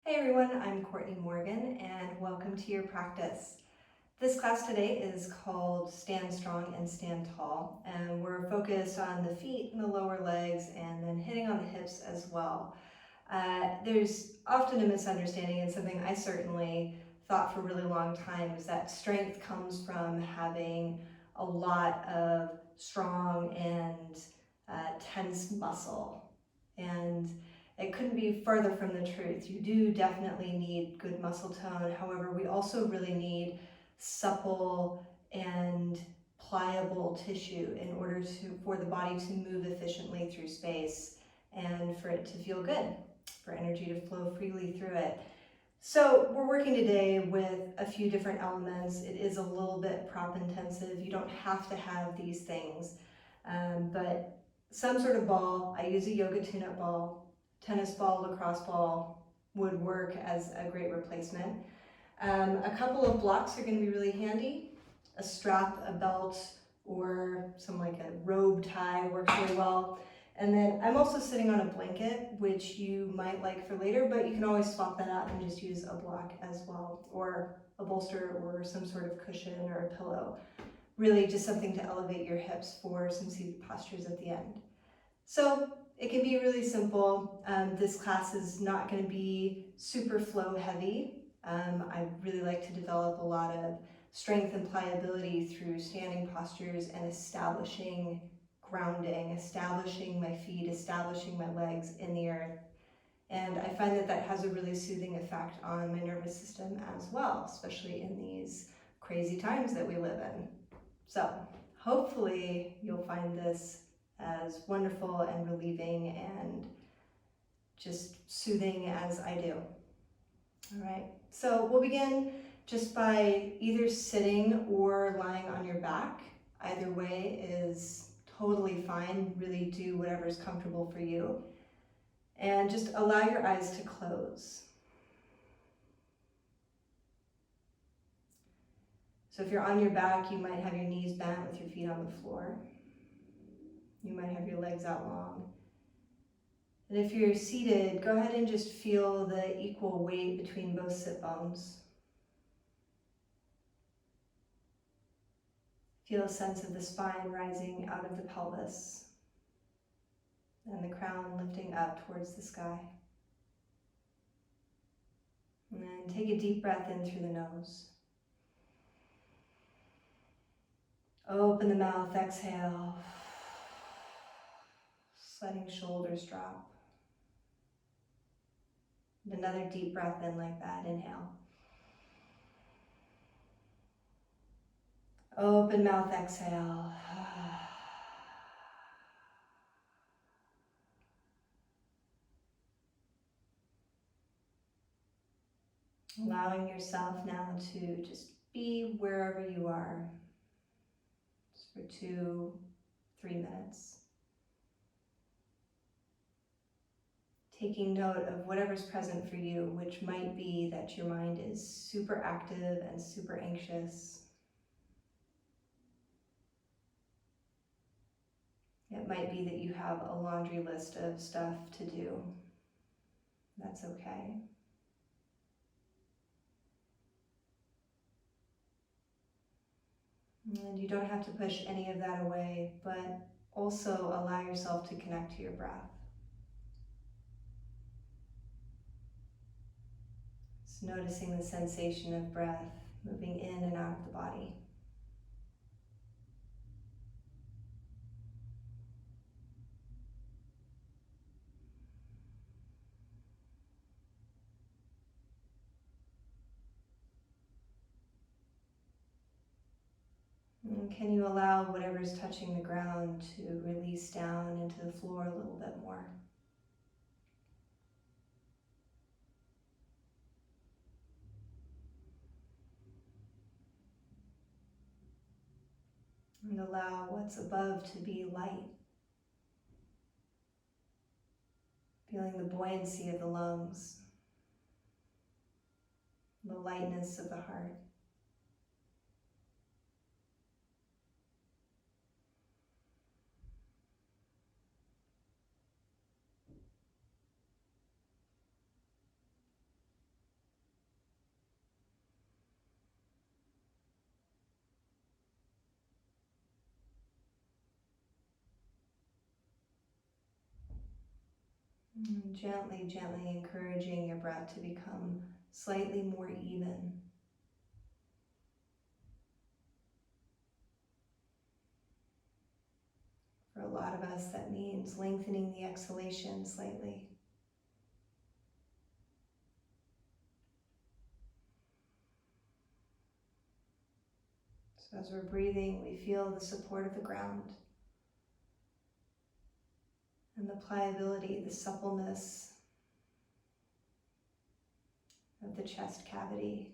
Hey everyone, I'm Courtney Morgan and welcome to your practice. This class today is called Stand Strong and Stand Tall, and we're focused on the feet and the lower legs and then hitting on the hips as well. There's often a misunderstanding, and something I certainly thought for a really long time is that strength comes from having a lot of strong and tense muscle. And it couldn't be further from the truth. You do definitely need good muscle tone. However, we also really need supple and pliable tissue in order for the body to move efficiently through space and for it to feel good, for energy to flow freely through it. So we're working today with a few different elements. It is a little bit prop intensive. You don't have to have these things, but some sort of ball. I use a yoga tune-up ball. Tennis ball, lacrosse ball would work as a great replacement. A couple of blocks are going to be really handy. A strap, a belt, or some like a robe tie works really well. And then I'm also sitting on a blanket, which you might like for later, but you can always swap that out and just use a block as well, or a bolster or some sort of cushion or a pillow. Really just something to elevate your hips for some seated postures at the end. So it can be really simple. This class is not going to be super flow heavy. I really like to develop a lot of strength and pliability through standing postures and establishing grounding, establishing my feet, establishing my legs in the earth. And I find that that has a really soothing effect on my nervous system as well, especially in these crazy times that we live in. So hopefully you'll find this as wonderful and relieving and just soothing as I do. All right, so we'll begin just by either sitting or lying on your back. Either way is totally fine. Really do whatever's comfortable for you. And just allow your eyes to close. So if you're on your back, you might have your knees bent with your feet on the floor. You might have your legs out long. And if you're seated, go ahead and just feel the equal weight between both sit bones. Feel a sense of the spine rising out of the pelvis and the crown lifting up towards the sky. And then take a deep breath in through the nose. Open the mouth, exhale. Letting shoulders drop. And another deep breath in like that, inhale. Open mouth, exhale. Allowing yourself now to just be wherever you are, just for 2-3 minutes. Taking note of whatever's present for you, which might be that your mind is super active and super anxious. It might be that you have a laundry list of stuff to do. That's okay. And you don't have to push any of that away, but also allow yourself to connect to your breath. Just noticing the sensation of breath moving in and out of the body. And can you allow whatever's touching the ground to release down into the floor a little bit more? And allow what's above to be light. Feeling the buoyancy of the lungs, the lightness of the heart. And gently, gently encouraging your breath to become slightly more even. For a lot of us, that means lengthening the exhalation slightly. So as we're breathing, we feel the support of the ground and the pliability, the suppleness of the chest cavity,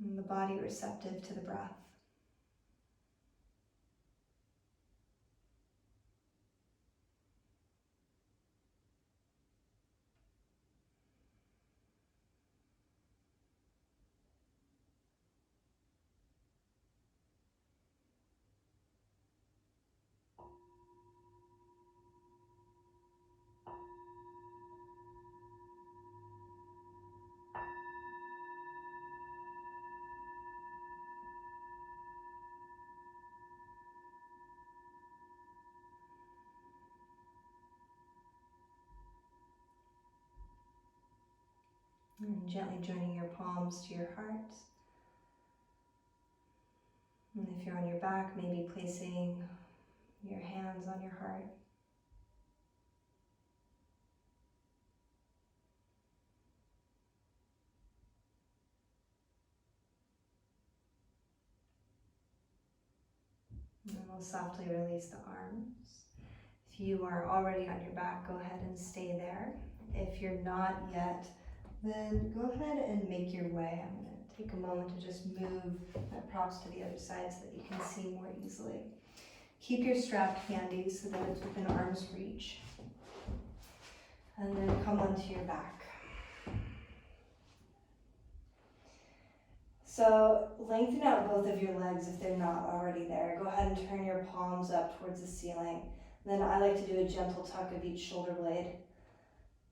and the body receptive to the breath. And gently joining your palms to your heart. And if you're on your back, maybe placing your hands on your heart. And then we'll softly release the arms. If you are already on your back, go ahead and stay there. If you're not yet, then go ahead and make your way. I'm going to take a moment to just move my props to the other side so that you can see more easily. Keep your strap handy so that it's within arm's reach. And then come onto your back. So lengthen out both of your legs if they're not already there. Go ahead and turn your palms up towards the ceiling. Then I like to do a gentle tuck of each shoulder blade.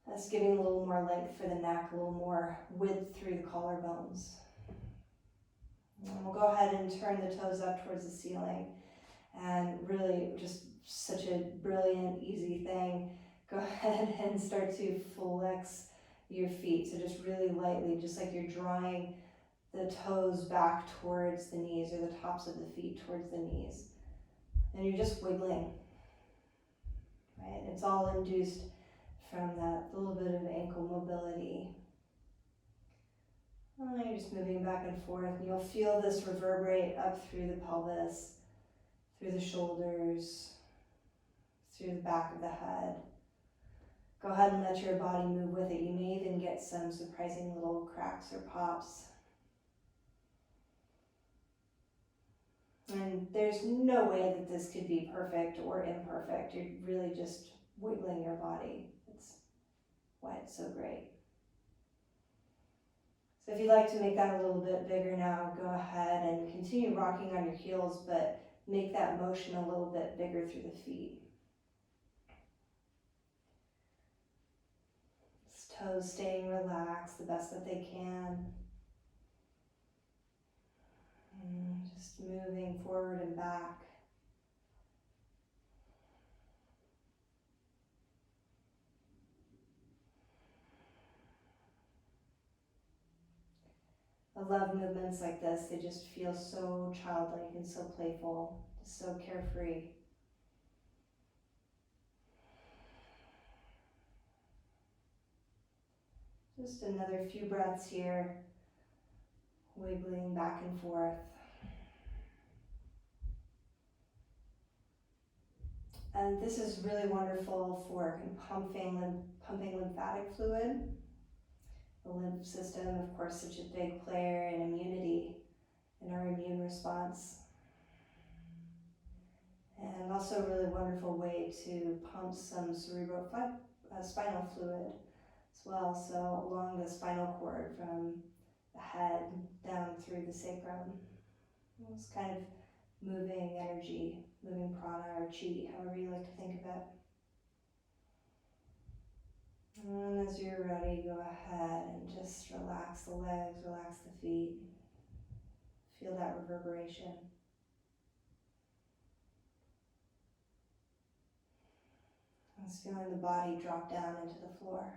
That's giving a little more length for the neck, a little more width through the collarbones. And we'll go ahead and turn the toes up towards the ceiling. And really just such a brilliant, easy thing. Go ahead and start to flex your feet. So just really lightly, just like you're drawing the toes back towards the knees or the tops of the feet towards the knees. And you're just wiggling, right? It's all induced from that little bit of ankle mobility. And you're just moving back and forth, and you'll feel this reverberate up through the pelvis, through the shoulders, through the back of the head. Go ahead and let your body move with it. You may even get some surprising little cracks or pops. And there's no way that this could be perfect or imperfect. You're really just wiggling your body. It's why it's so great. So if you'd like to make that a little bit bigger now, go ahead and continue rocking on your heels, but make that motion a little bit bigger through the feet. Toes staying relaxed the best that they can. Just moving forward and back. I love movements like this. They just feel so childlike and so playful, just so carefree. Just another few breaths here, wiggling back and forth. And this is really wonderful for pumping lymphatic fluid. The lymph system, of course, such a big player in immunity, in our immune response. And also a really wonderful way to pump some spinal fluid as well. So along the spinal cord from the head down through the sacrum. It's kind of moving energy, moving prana or chi, however you like to think of it. And as you're ready, go ahead and just relax the legs, relax the feet. Feel that reverberation. Just feeling the body drop down into the floor.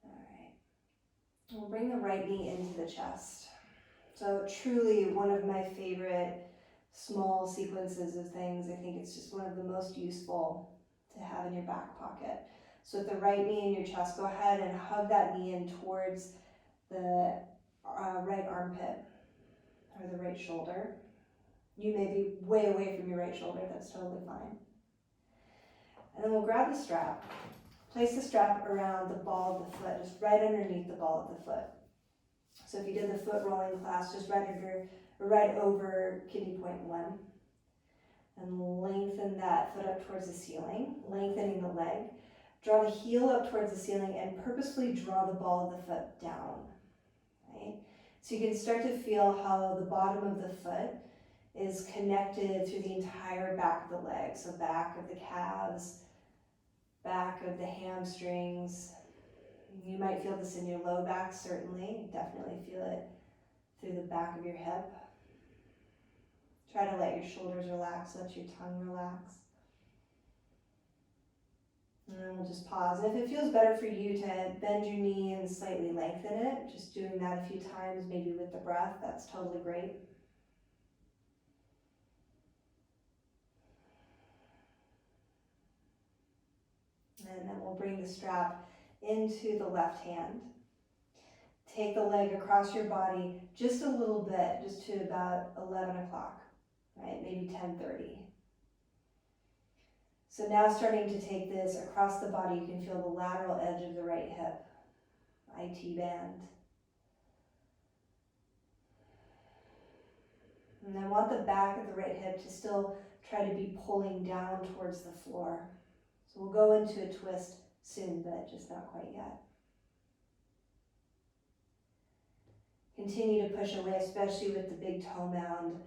All right. We'll bring the right knee into the chest. So truly one of my favorite small sequences of things. I think it's just one of the most useful to have in your back pocket. So with the right knee in your chest, go ahead and hug that knee in towards the right armpit or the right shoulder. You may be way away from your right shoulder, that's totally fine. And then we'll grab the strap, place the strap around the ball of the foot, just right underneath the ball of the foot. So if you did the foot rolling class, just right over kidney point 1. And lengthen that foot up towards the ceiling, lengthening the leg. Draw the heel up towards the ceiling and purposefully draw the ball of the foot down. Right? So you can start to feel how the bottom of the foot is connected through the entire back of the leg. So back of the calves, back of the hamstrings. You might feel this in your low back, certainly. Definitely feel it through the back of your hip. Try to let your shoulders relax, let your tongue relax. And then we'll just pause. And if it feels better for you to bend your knee and slightly lengthen it, just doing that a few times, maybe with the breath, that's totally great. And then we'll bring the strap into the left hand. Take the leg across your body just a little bit, just to about 11 o'clock, right? Maybe 10:30. So now starting to take this across the body, you can feel the lateral edge of the right hip, IT band. And I want the back of the right hip to still try to be pulling down towards the floor. So we'll go into a twist soon, but just not quite yet. Continue to push away, especially with the big toe mound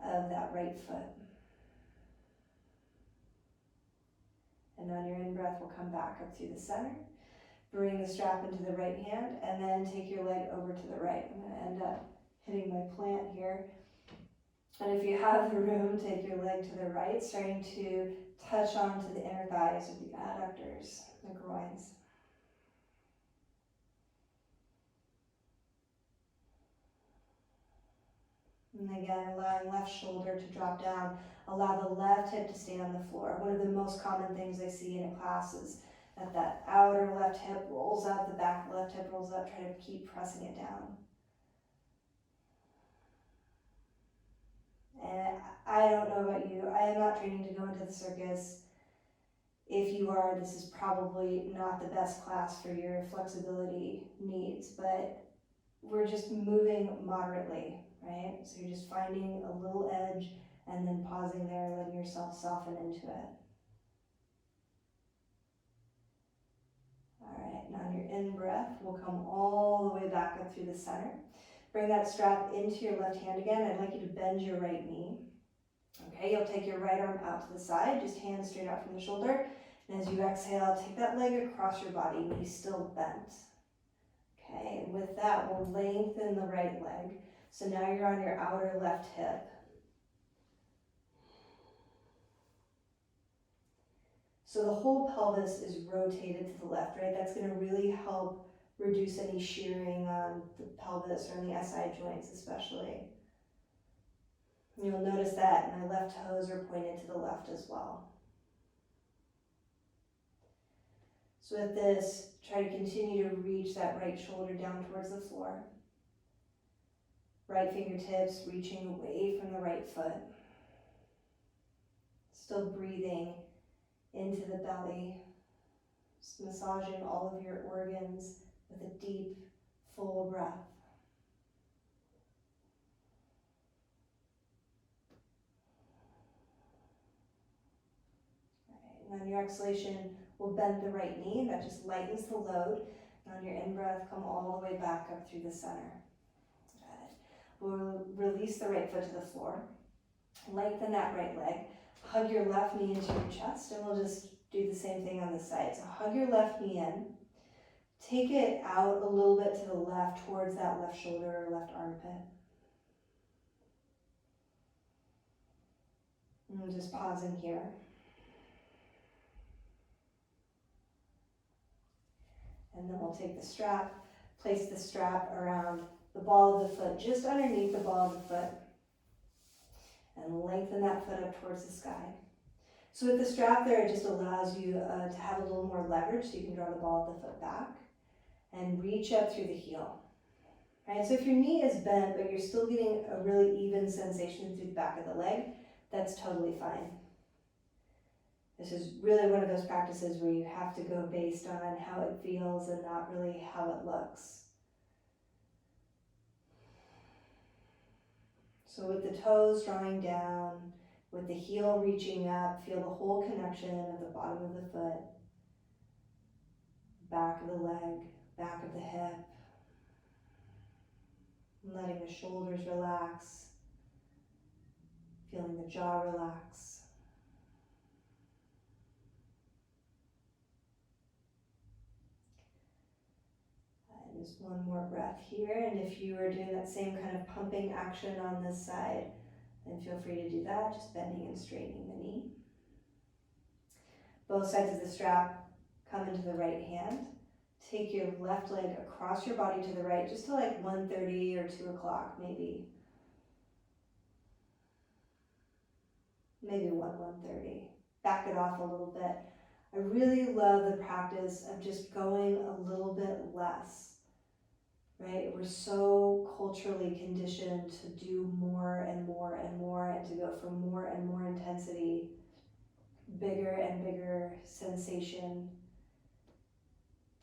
of that right foot. And on your in-breath, we'll come back up through the center. Bring the strap into the right hand, and then take your leg over to the right. I'm going to end up hitting my plant here. And if you have the room, take your leg to the right, starting to touch onto the inner thighs of the adductors, the groins. And again, allowing left shoulder to drop down. Allow the left hip to stay on the floor. One of the most common things I see in a class is that outer left hip rolls up, the back left hip rolls up. Try to keep pressing it down. And I don't know about you, I am not training to go into the circus. If you are, this is probably not the best class for your flexibility needs, but we're just moving moderately, right? So you're just finding a little edge and then pausing there, letting yourself soften into it. All right, now on your in-breath, we'll come all the way back up through the center. Bring that strap into your left hand again. I'd like you to bend your right knee. Okay, you'll take your right arm out to the side, just hands straight out from the shoulder. And as you exhale, take that leg across your body, knee still bent. Okay, and with that, we'll lengthen the right leg. So now you're on your outer left hip. So the whole pelvis is rotated to the left, right? That's going to really help reduce any shearing on the pelvis or on the SI joints especially. You'll notice that my left toes are pointed to the left as well. So with this, try to continue to reach that right shoulder down towards the floor. Right fingertips reaching away from the right foot. Still breathing into the belly. Just massaging all of your organs with a deep, full breath. And on your exhalation, we'll bend the right knee. That just lightens the load. And on your in-breath, come all the way back up through the center. Good. We'll release the right foot to the floor. Lengthen that right leg. Hug your left knee into your chest, and we'll just do the same thing on the side. So hug your left knee in. Take it out a little bit to the left towards that left shoulder or left armpit. And just pausing here. And then we'll take the strap, place the strap around the ball of the foot, just underneath the ball of the foot, and lengthen that foot up towards the sky. So with the strap there, it just allows you to have a little more leverage, so you can draw the ball of the foot back and reach up through the heel. Right? So if your knee is bent, but you're still getting a really even sensation through the back of the leg, that's totally fine. This is really one of those practices where you have to go based on how it feels and not really how it looks. So with the toes drawing down, with the heel reaching up, feel the whole connection of the bottom of the foot, back of the leg, back of the hip, letting the shoulders relax, feeling the jaw relax. And just one more breath here, and if you are doing that same kind of pumping action on this side, then feel free to do that, just bending and straightening the knee. Both sides of the strap come into the right hand. Take your left leg across your body to the right, just to like 1:30 or 2 o'clock maybe. Maybe 1:30. Back it off a little bit. I really love the practice of just going a little bit less, right? We're so culturally conditioned to do more and more and more, and to go for more and more intensity, bigger and bigger sensation.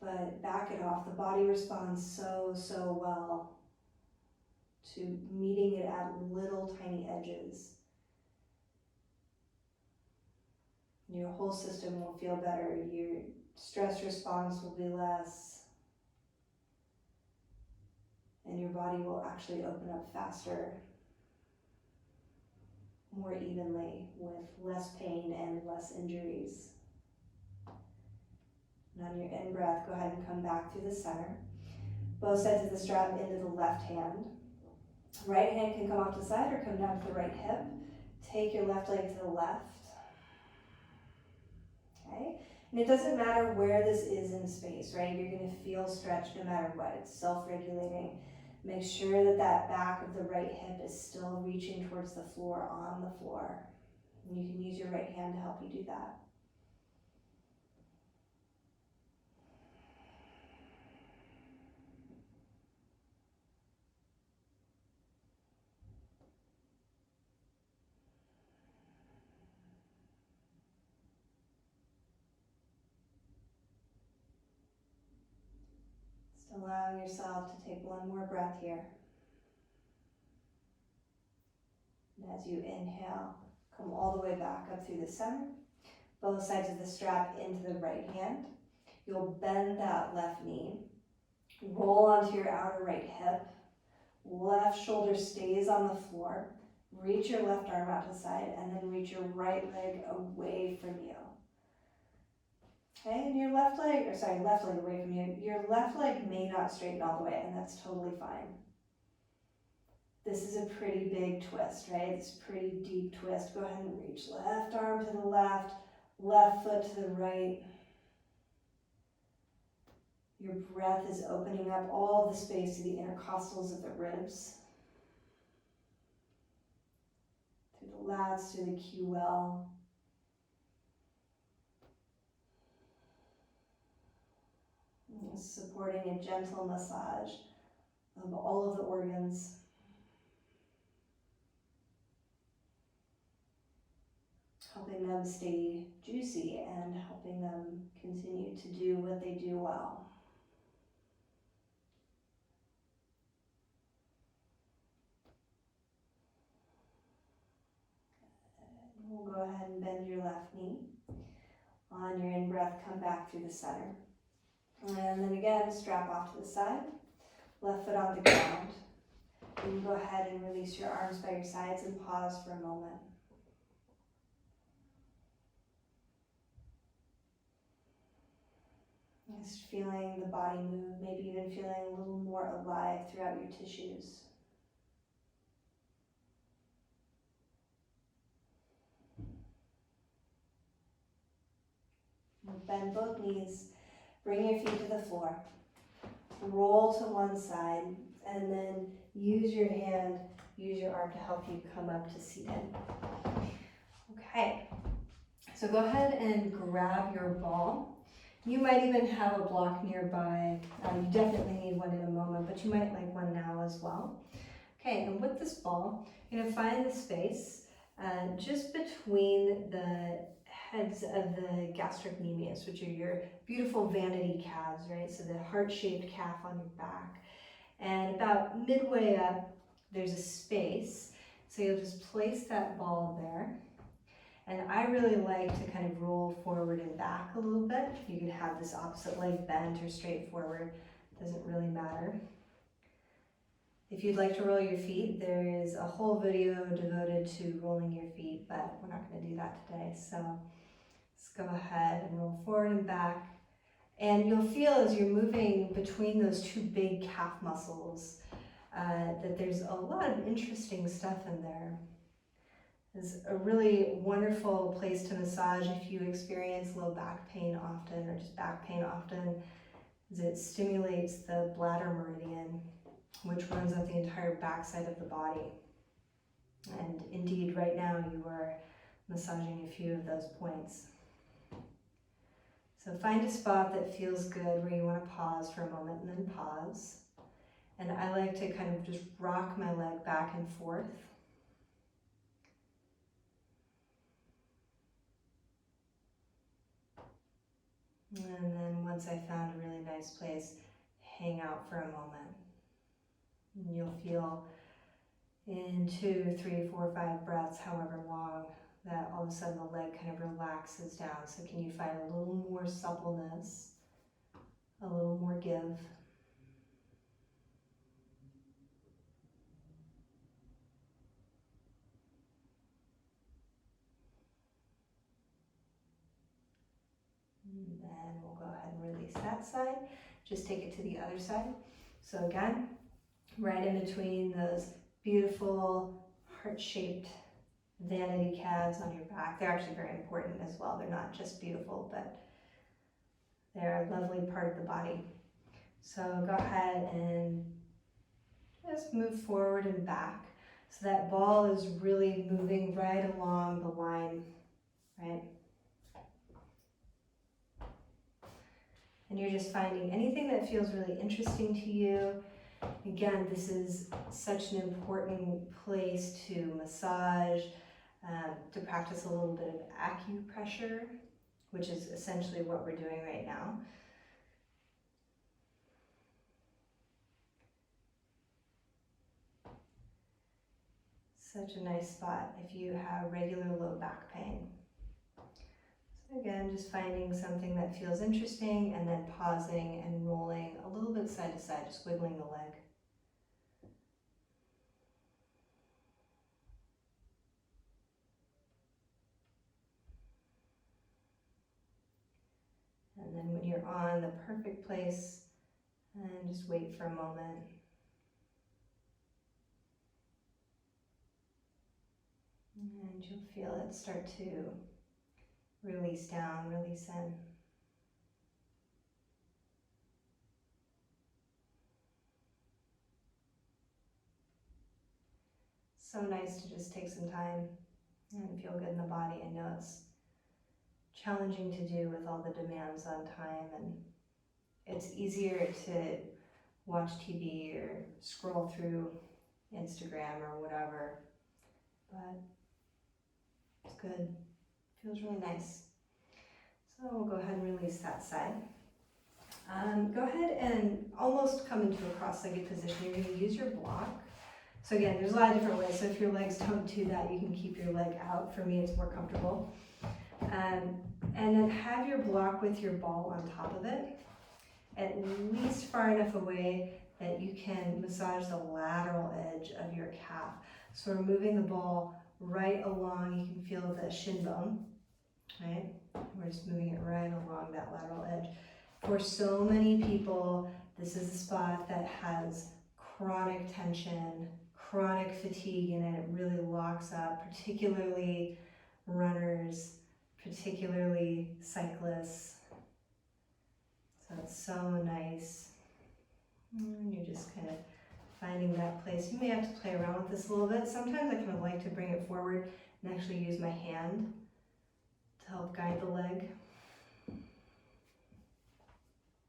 But back it off. The body responds so well to meeting it at little tiny edges. Your whole system will feel better. Your stress response will be less. And your body will actually open up faster, more evenly, with less pain and less injuries. And on your in-breath, go ahead and come back through the center. Both sides of the strap into the left hand. Right hand can come off to the side or come down to the right hip. Take your left leg to the left. Okay? And it doesn't matter where this is in space, right? You're going to feel stretched no matter what. It's self-regulating. Make sure that that back of the right hip is still reaching towards the floor, on the floor. And you can use your right hand to help you do that. Just allowing yourself to take one more breath here. And as you inhale, come all the way back up through the center. Both sides of the strap into the right hand. You'll bend that left knee. Roll onto your outer right hip. Left shoulder stays on the floor. Reach your left arm out to the side, and then reach your right leg away from you. Okay, and your left leg away from you. Your left leg may not straighten all the way, and that's totally fine. This is a pretty big twist, right? It's a pretty deep twist. Go ahead and reach left arm to the left, left foot to the right. Your breath is opening up all the space to the intercostals of the ribs, through the lats, through the QL. Supporting a gentle massage of all of the organs. Helping them stay juicy and helping them continue to do what they do well. We'll go ahead and bend your left knee. On your in-breath, come back through the center. And then again, strap off to the side. Left foot on the ground. You can go ahead and release your arms by your sides and pause for a moment. Just feeling the body move, maybe even feeling a little more alive throughout your tissues. bend both knees, bring your feet to the floor, roll to one side, and then use your arm to help you come up to seated. Okay, so go ahead and grab your ball. You might even have a block nearby. You definitely need one in a moment, but you might like one now as well. Okay, and with this ball, you're gonna find the space just between the heads of the gastrocnemius, which are your beautiful vanity calves, right? So the heart-shaped calf on your back. And about midway up, there's a space. So you'll just place that ball there. And I really like to kind of roll forward and back a little bit. You can have this opposite leg bent or straight forward, doesn't really matter. If you'd like to roll your feet, there is a whole video devoted to rolling your feet, but we're not going to do that today. So let's go ahead and roll forward and back. And you'll feel as you're moving between those two big calf muscles that there's a lot of interesting stuff in there. It's a really wonderful place to massage if you experience low back pain often or just back pain often, as it stimulates the bladder meridian, which runs up the entire backside of the body. And indeed, right now you are massaging a few of those points. So find a spot that feels good where you want to pause for a moment and then pause. And I like to kind of just rock my leg back and forth. And then once I found a really nice place, hang out for a moment. And you'll feel in 2, 3, 4, 5 breaths, however long, that all of a sudden the leg kind of relaxes down. So can you find a little more suppleness, a little more give? And then we'll go ahead and release that side. Just take it to the other side. So again, right in between those beautiful heart-shaped vanity calves on your back. They're actually very important as well. They're not just beautiful, but they're a lovely part of the body. So go ahead and just move forward and back. So that ball is really moving right along the line, right? And you're just finding anything that feels really interesting to you. Again, this is such an important place to massage, to practice a little bit of acupressure, which is essentially what we're doing right now. Such a nice spot if you have regular low back pain. So again, just finding something that feels interesting and then pausing and rolling a little bit side to side, just wiggling the leg. And then when you're on the perfect place, and just wait for a moment. And you'll feel it start to release down, release in. So nice to just take some time and feel good in the body. I know it's challenging to do with all the demands on time, and it's easier to watch TV or scroll through Instagram or whatever, but it's good. Feels really nice. So we'll go ahead and release that side. Go ahead and almost come into a cross-legged position. You're going to use your block. So again, there's a lot of different ways. So if your legs don't do that, you can keep your leg out. For me, it's more comfortable. And then have your block with your ball on top of it, at least far enough away that you can massage the lateral edge of your calf. So we're moving the ball right along. You can feel the shin bone, right? We're just moving it right along that lateral edge. For so many people, this is a spot that has chronic tension, chronic fatigue in it. It really locks up, particularly runners, particularly cyclists, So it's so nice. And you're just kind of finding that place. You may have to play around with this a little bit. Sometimes I kind of like to bring it forward and actually use my hand to help guide the leg.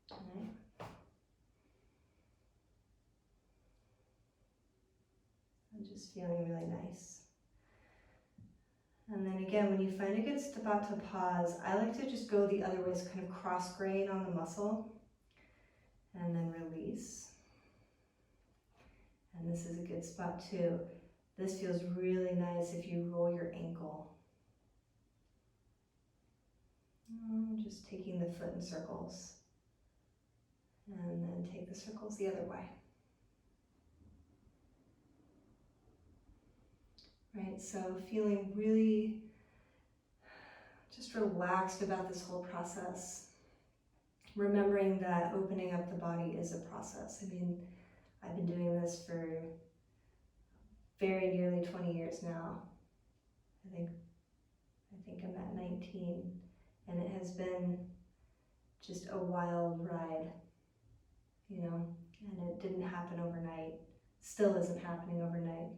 Right. I'm just feeling really nice. And then again, when you find a good spot to pause, I like to just go the other way, so kind of cross grain on the muscle, and then release. And this is a good spot too. This feels really nice if you roll your ankle. Just taking the foot in circles. And then take the circles the other way. Right, so feeling really just relaxed about this whole process. Remembering that opening up the body is a process. I mean, I've been doing this for very nearly 20 years now. I think I'm at 19, and it has been just a wild ride, you know, and it didn't happen overnight. Still isn't happening overnight.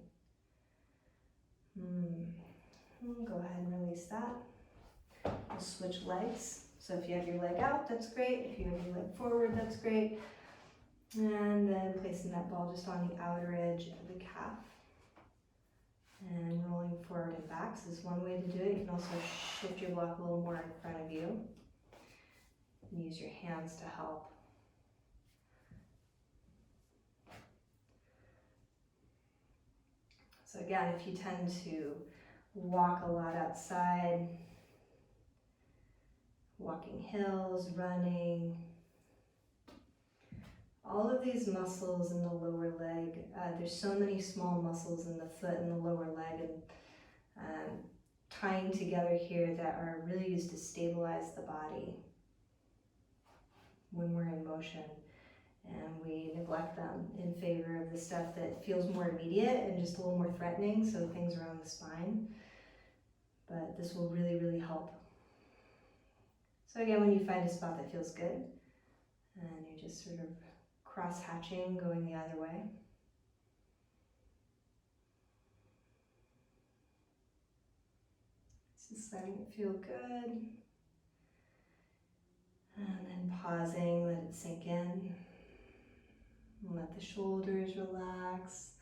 Go ahead and release that. We'll switch legs. So if you have your leg out, that's great. If you have your leg forward, that's great. And then placing that ball just on the outer edge of the calf. And rolling forward and back. So this is one way to do it. You can also shift your block a little more in front of you. And use your hands to help. So again, if you tend to walk a lot outside, walking hills, running, all of these muscles in the lower leg, there's so many small muscles in the foot and the lower leg, and tying together here that are really used to stabilize the body when we're in motion. And we neglect them in favor of the stuff that feels more immediate and just a little more threatening, so things around the spine. But this will really, really help. So again, when you find a spot that feels good, and you're just sort of cross-hatching, going the other way. Just letting it feel good. And then pausing, let it sink in. And let the shoulders relax.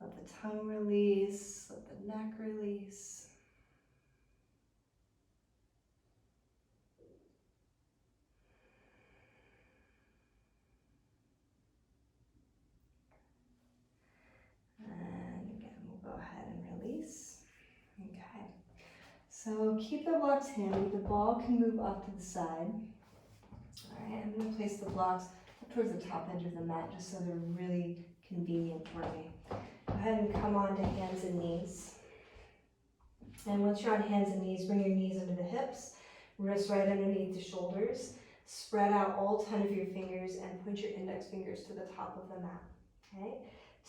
Let the tongue release. Let the neck release. And again, we'll go ahead and release. Okay. So keep the blocks handy. The ball can move off to the side. All right, I'm going to place the blocks up towards the top edge of the mat just so they're really convenient for me. Go ahead and come on to hands and knees. And once you're on hands and knees, bring your knees under the hips, wrists right underneath the shoulders. Spread out all 10 of your fingers and point your index fingers to the top of the mat. Okay?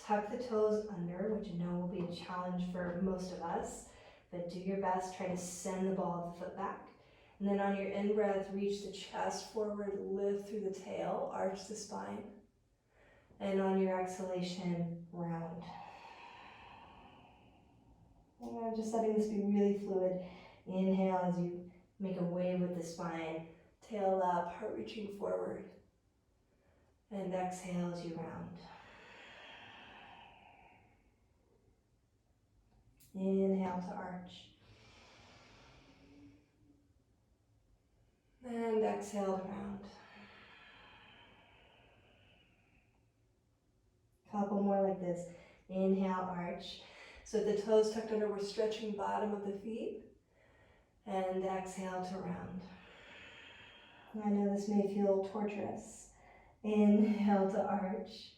Tuck the toes under, which I know will be a challenge for most of us, but do your best. Try to send the ball of the foot back. And then on your in-breath, reach the chest forward, lift through the tail, arch the spine. And on your exhalation, round. And just letting this be really fluid. Inhale as you make a wave with the spine. Tail up, heart reaching forward. And exhale as you round. Inhale to arch. And exhale to round. Couple more like this. Inhale, arch. So the toes tucked under, we're stretching bottom of the feet. And exhale to round. I know this may feel torturous. Inhale to arch.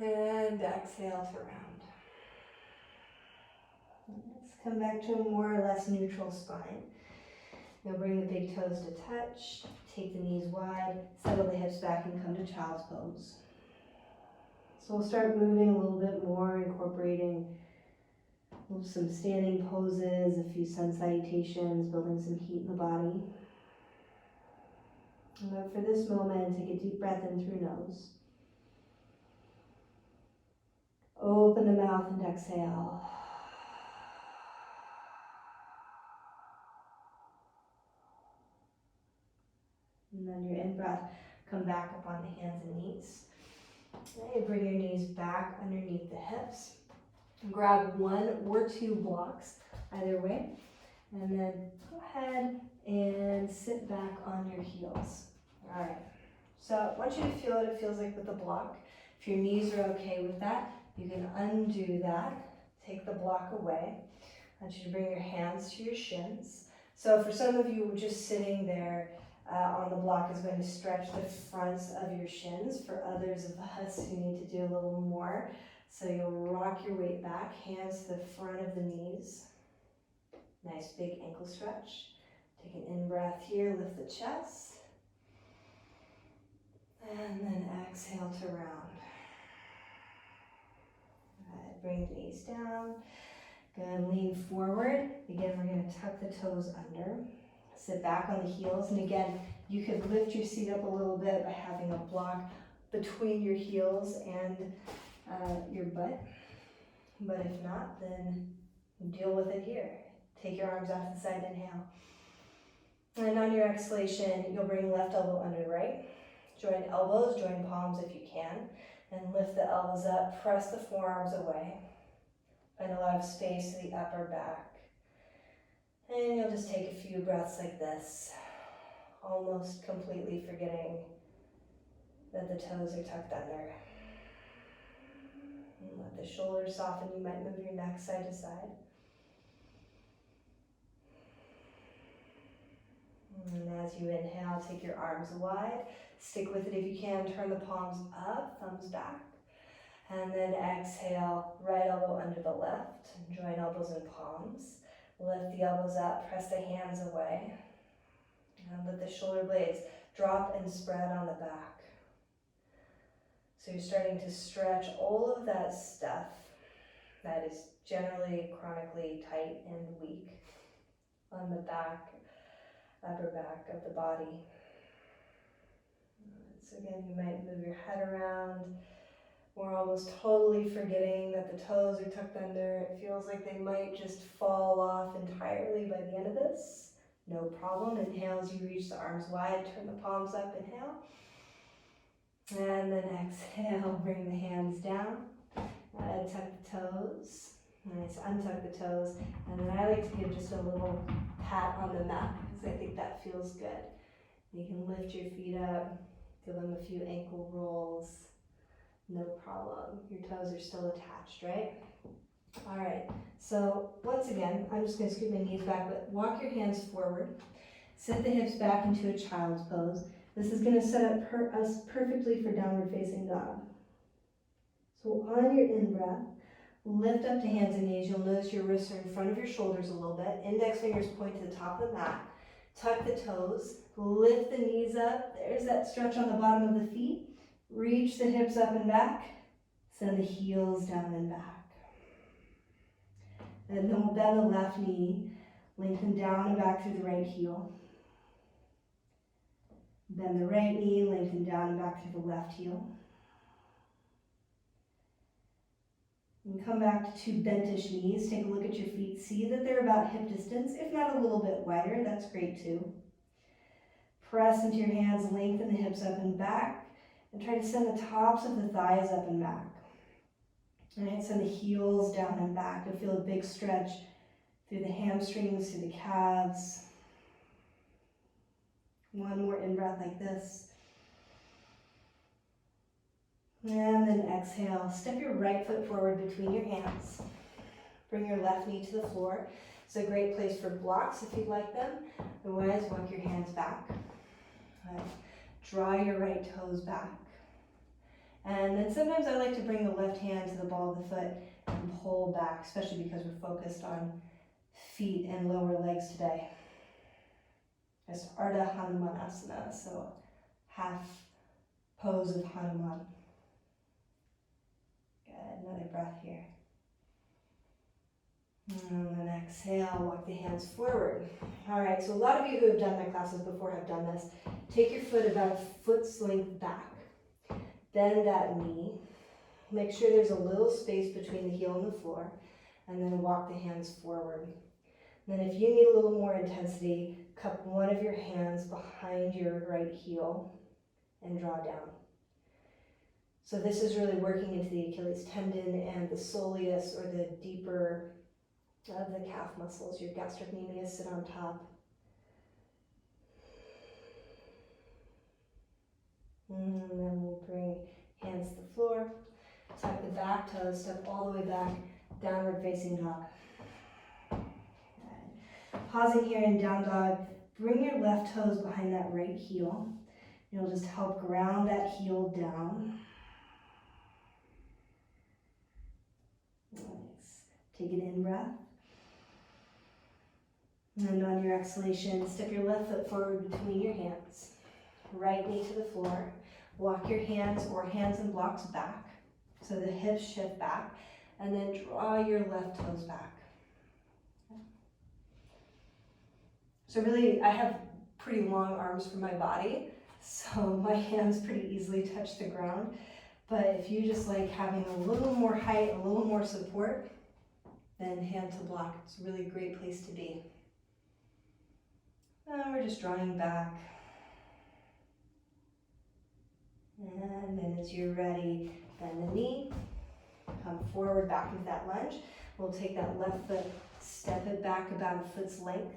And exhale to round. Let's come back to a more or less neutral spine. Now bring the big toes to touch, take the knees wide, settle the hips back and come to child's pose. So we'll start moving a little bit more, incorporating some standing poses, a few sun salutations, building some heat in the body. And then for this moment, take a deep breath in through nose. Open the mouth and exhale. And then your in-breath, come back up on the hands and knees. Okay, bring your knees back underneath the hips. Grab one or two blocks, either way. And then go ahead and sit back on your heels. All right. So I want you to feel what it feels like with the block. If your knees are okay with that, you can undo that. Take the block away. I want you to bring your hands to your shins. So for some of you, just sitting there on the block is going to stretch the fronts of your shins. For others of us who need to do a little more, so you'll rock your weight back, hands to the front of the knees. Nice big ankle stretch. Take an in-breath here, lift the chest. And then exhale to round. Good. Bring the knees down. Good. Lean forward. Again, we're going to tuck the toes under. Sit back on the heels. And again, you could lift your seat up a little bit by having a block between your heels and your butt. But if not, then deal with it here. Take your arms out to the side, inhale. And on your exhalation, you'll bring left elbow under the right. Join elbows, join palms if you can. And lift the elbows up, press the forearms away. Find a lot of space to the upper back. And you'll just take a few breaths like this, almost completely forgetting that the toes are tucked under. And let the shoulders soften. You might move your neck side to side. And as you inhale, take your arms wide. Stick with it if you can. Turn the palms up, thumbs back. And then exhale, right elbow under the left. Join elbows and palms. Lift the elbows up, press the hands away. And let the shoulder blades drop and spread on the back. So you're starting to stretch all of that stuff that is generally chronically tight and weak on the back, upper back of the body. So again, you might move your head around. We're almost totally forgetting that the toes are tucked under. It feels like they might just fall off entirely by the end of this. No problem. Inhale as you reach the arms wide. Turn the palms up. Inhale. And then exhale. Bring the hands down. Tuck the toes. Nice. Untuck the toes. And then I like to give just a little pat on the mat because I think that feels good. You can lift your feet up. Give them a few ankle rolls. No problem. Your toes are still attached, right? All right. So once again, I'm just going to scoot my knees back, but walk your hands forward. Sit the hips back into a child's pose. This is going to set up us perfectly for downward facing dog. So on your in-breath, lift up to hands and knees. You'll notice your wrists are in front of your shoulders a little bit. Index fingers point to the top of the mat. Tuck the toes. Lift the knees up. There's that stretch on the bottom of the feet. Reach the hips up and back. Send the heels down and back. And then we'll bend the left knee. Lengthen down and back through the right heel. Bend the right knee. Lengthen down and back through the left heel. And come back to two bentish knees. Take a look at your feet. See that they're about hip distance. If not a little bit wider, that's great too. Press into your hands. Lengthen the hips up and back. And try to send the tops of the thighs up and back. All right, send the heels down and back. You'll feel a big stretch through the hamstrings, through the calves. One more in-breath like this. And then exhale. Step your right foot forward between your hands. Bring your left knee to the floor. It's a great place for blocks if you'd like them. Otherwise, walk your hands back. All right. Draw your right toes back. And then sometimes I like to bring the left hand to the ball of the foot and pull back, especially because we're focused on feet and lower legs today. It's padottanasana, so half pose of Hanuman. Good, another breath here. And then Exhale, walk the hands forward. All right, so a lot of you who have done my classes before have done this. Take your foot about a foot's length back. Bend that knee. Make sure there's a little space between the heel and the floor, and then walk the hands forward. Then if you need a little more intensity, cup one of your hands behind your right heel and draw down. So this is really working into the Achilles tendon and the soleus, or the deeper of the calf muscles. Your gastrocnemius sit on top. And then we'll bring hands to the floor. Tuck the back toes, step all the way back, downward facing dog. Pausing here in down dog, bring your left toes behind that right heel. You'll just help ground that heel down. Nice. Take an in breath. And on your exhalation, step your left foot forward between your hands. Right knee to the floor. Walk your hands or hands and blocks back, so the hips shift back, and then draw your left toes back. So really, I have pretty long arms for my body, so my hands pretty easily touch the ground. But if you just like having a little more height, a little more support, then hand to block. It's a really great place to be. And we're just drawing back. And then as you're ready, bend the knee, come forward back into that lunge. We'll take that left foot, step it back about a foot's length.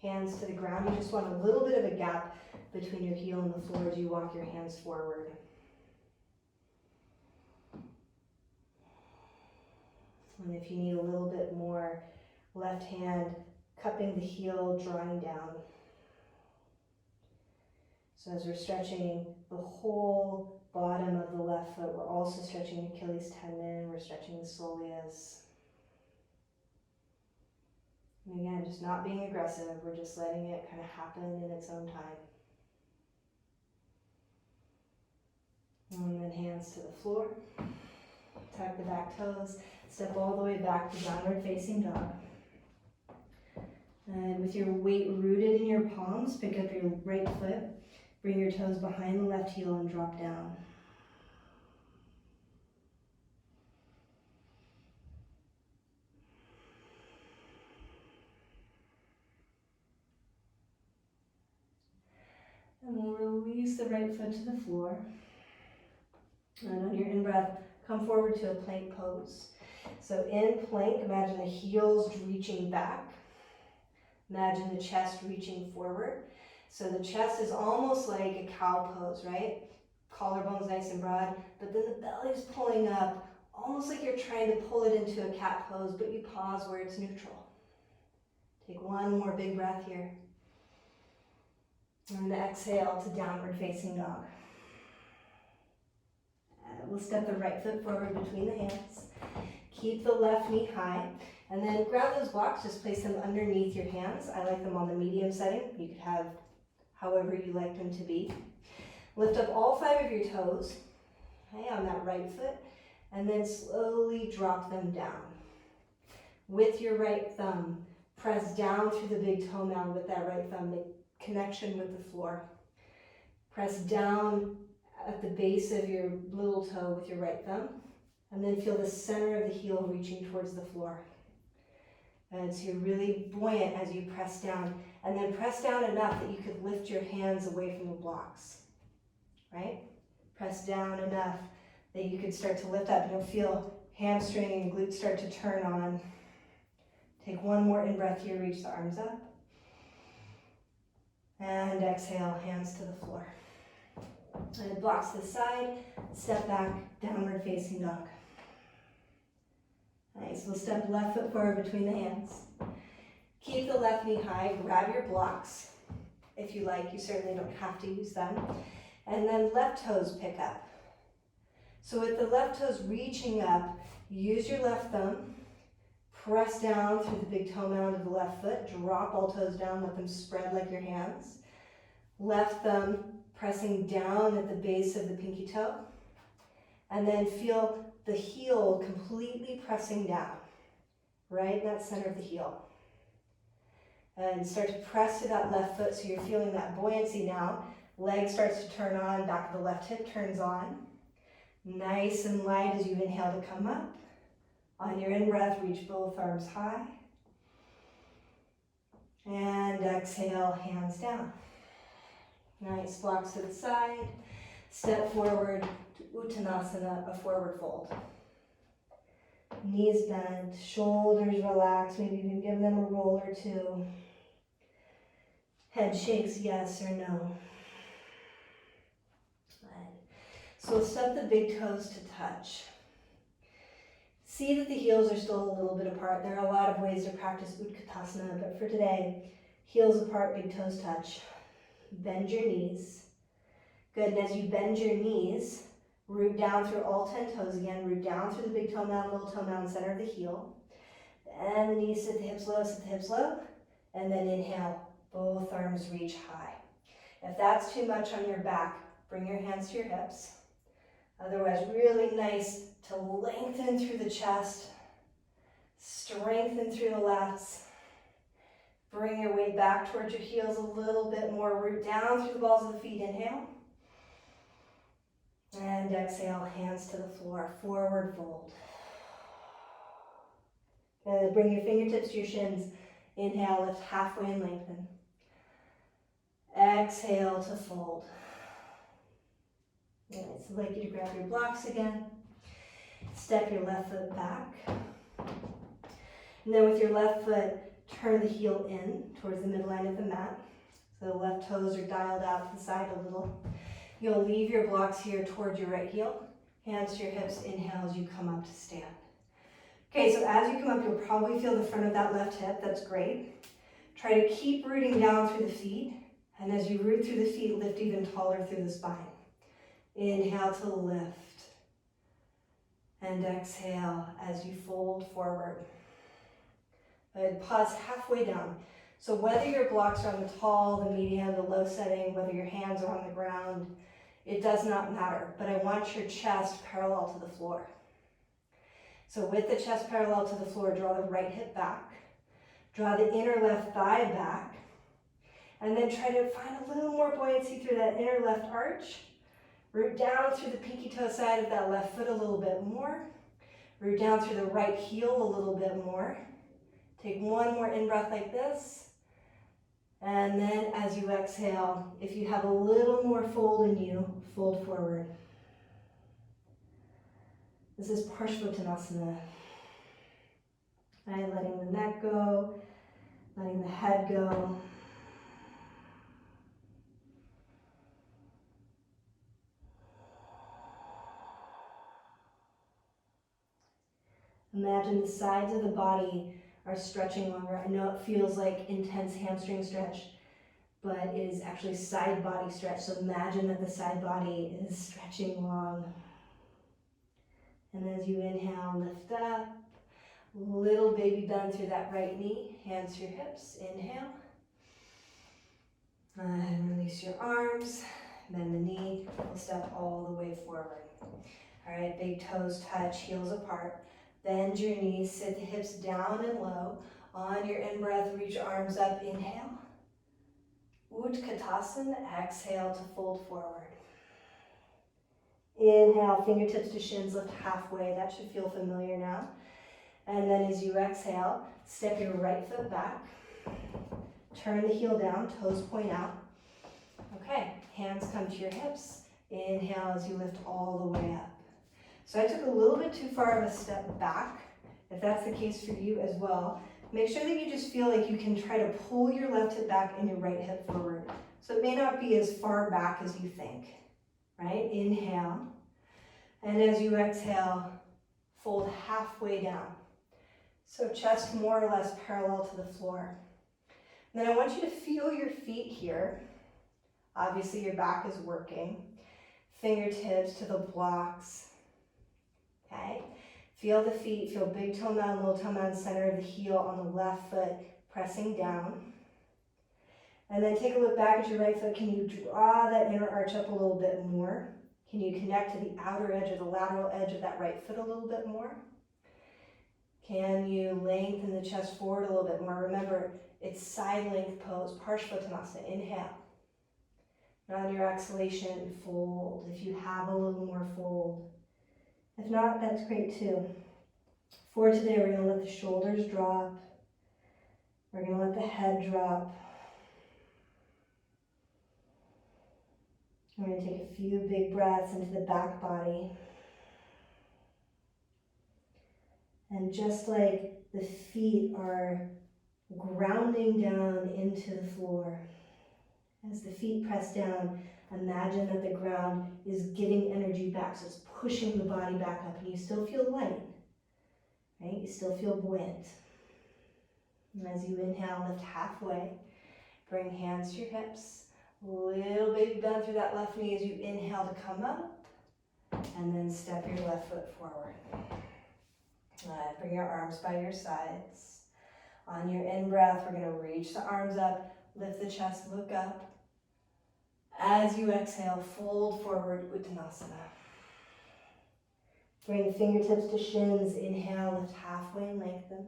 Hands to the ground. You just want a little bit of a gap between your heel and the floor as you walk your hands forward. And if you need a little bit more, left hand cupping the heel, drawing down. So as we're stretching the whole bottom of the left foot, we're also stretching the Achilles tendon, we're stretching the soleus. And again, just not being aggressive, we're just letting it kind of happen in its own time. And then hands to the floor. Tuck the back toes, step all the way back to downward facing dog. And with your weight rooted in your palms, pick up your right foot, bring your toes behind the left heel and drop down. And we'll release the right foot to the floor. And on your in-breath, come forward to a plank pose. So in plank, imagine the heels reaching back. Imagine the chest reaching forward. So the chest is almost like a cow pose, right? Collarbone's nice and broad, but then the belly's pulling up, almost like you're trying to pull it into a cat pose, but you pause where it's neutral. Take one more big breath here. And exhale to downward facing dog. We'll step the right foot forward between the hands. Keep the left knee high. And then grab those blocks, just place them underneath your hands. I like them on the medium setting. You could have however you like them to be. Lift up all 5 of your toes, okay, on that right foot, and then slowly drop them down. With your right thumb, press down through the big toe mound with that right thumb, make connection with the floor. Press down at the base of your little toe with your right thumb, and then feel the center of the heel reaching towards the floor. And so you're really buoyant as you press down, and then press down enough that you could lift your hands away from the blocks, right? Press down enough that you could start to lift up, and you'll feel hamstring and glutes start to turn on. Take one more in-breath here, reach the arms up. And exhale, hands to the floor. And blocks to the side, step back, downward facing dog. Nice, we'll step left foot forward between the hands. Keep the left knee high, grab your blocks. If you like, you certainly don't have to use them. And then left toes pick up. So with the left toes reaching up, use your left thumb, press down through the big toe mound of the left foot, drop all toes down, let them spread like your hands. Left thumb pressing down at the base of the pinky toe, and then feel the heel completely pressing down. right in that center of the heel. And start to press to that left foot so you're feeling that buoyancy now. Leg starts to turn on, back of the left hip turns on. Nice and light as you inhale to come up. On your in-breath, reach both arms high. And exhale, hands down. Nice, blocks to the side. Step forward to uttanasana, a forward fold. Knees bent, shoulders relaxed, maybe you can give them a roll or two. Head shakes yes or no. So we'll step the big toes to touch. See that the heels are still a little bit apart. There are a lot of ways to practice utthitha, but for today, heels apart, big toes touch. Bend your knees. Good, and as you bend your knees, root down through all 10 toes again, root down through the big toe mound, little toe mound, center of the heel. Bend the knees, sit the hips low, and then inhale, both arms reach high. If that's too much on your back, bring your hands to your hips. Otherwise, really nice to lengthen through the chest, strengthen through the lats. Bring your weight back towards your heels a little bit more. Root down through the balls of the feet. Inhale. And exhale, hands to the floor, forward fold. Good. Bring your fingertips to your shins. Inhale, lift halfway and lengthen. Exhale to fold. Nice. I'd like you to grab your blocks again. Step your left foot back. And then with your left foot, turn the heel in towards the midline of the mat. So the left toes are dialed out to the side a little. You'll leave your blocks here towards your right heel. Hands to your hips, inhale as you come up to stand. Okay, so as you come up, you'll probably feel the front of that left hip. That's great. Try to keep rooting down through the feet. And as you root through the feet, lift even taller through the spine. Inhale to lift. And exhale as you fold forward. And pause halfway down. So whether your blocks are on the tall, the medium, the low setting, whether your hands are on the ground, it does not matter. But I want your chest parallel to the floor. So with the chest parallel to the floor, draw the right hip back. Draw the inner left thigh back. And then try to find a little more buoyancy through that inner left arch. Root down through the pinky toe side of that left foot a little bit more. Root down through the right heel a little bit more. Take one more in-breath like this. And then as you exhale, if you have a little more fold in you, fold forward. This is parsvottanasana. And letting the neck go, letting the head go. Imagine the sides of the body are stretching longer. I know it feels like intense hamstring stretch, but it is actually side body stretch. So imagine that the side body is stretching long. And as you inhale, lift up. Little baby bend through that right knee. Hands to your hips. Inhale. And release your arms. Bend the knee. We'll step all the way forward. All right, big toes touch, heels apart. Bend your knees, sit the hips down and low. On your in-breath, reach your arms up, inhale. Utthitha, exhale to fold forward. Inhale, fingertips to shins, lift halfway. That should feel familiar now. And then as you exhale, step your right foot back. Turn the heel down, toes point out. Okay, hands come to your hips. Inhale as you lift all the way up. So I took a little bit too far of a step back. If that's the case for you as well, make sure that you just feel like you can try to pull your left hip back and your right hip forward. So it may not be as far back as you think, right? Inhale. And as you exhale, fold halfway down. So chest more or less parallel to the floor. And then I want you to feel your feet here. Obviously your back is working. Fingertips to the blocks. Okay, feel the feet, feel big toe mound, little toe mound, center of the heel on the left foot, pressing down. And then take a look back at your right foot. Can you draw that inner arch up a little bit more? Can you connect to the outer edge or the lateral edge of that right foot a little bit more? Can you lengthen the chest forward a little bit more? Remember, it's side length pose, parsvottanasana. Inhale. And on your exhalation, fold. If you have a little more, fold. If not, that's great too. For today, we're going to let the shoulders drop. We're going to let the head drop. We're going to take a few big breaths into the back body. And just like the feet are grounding down into the floor, as the feet press down, imagine that the ground is giving energy back. So it's pushing the body back up, and you still feel light, right? You still feel buoyant. And as you inhale, lift halfway. Bring hands to your hips. Little baby bend through that left knee as you inhale to come up. And then step your left foot forward. Bring your arms by your sides. On your in-breath, we're going to reach the arms up, lift the chest, look up. As you exhale, fold forward, utthitha. Bring the fingertips to shins. Inhale, lift halfway and lengthen.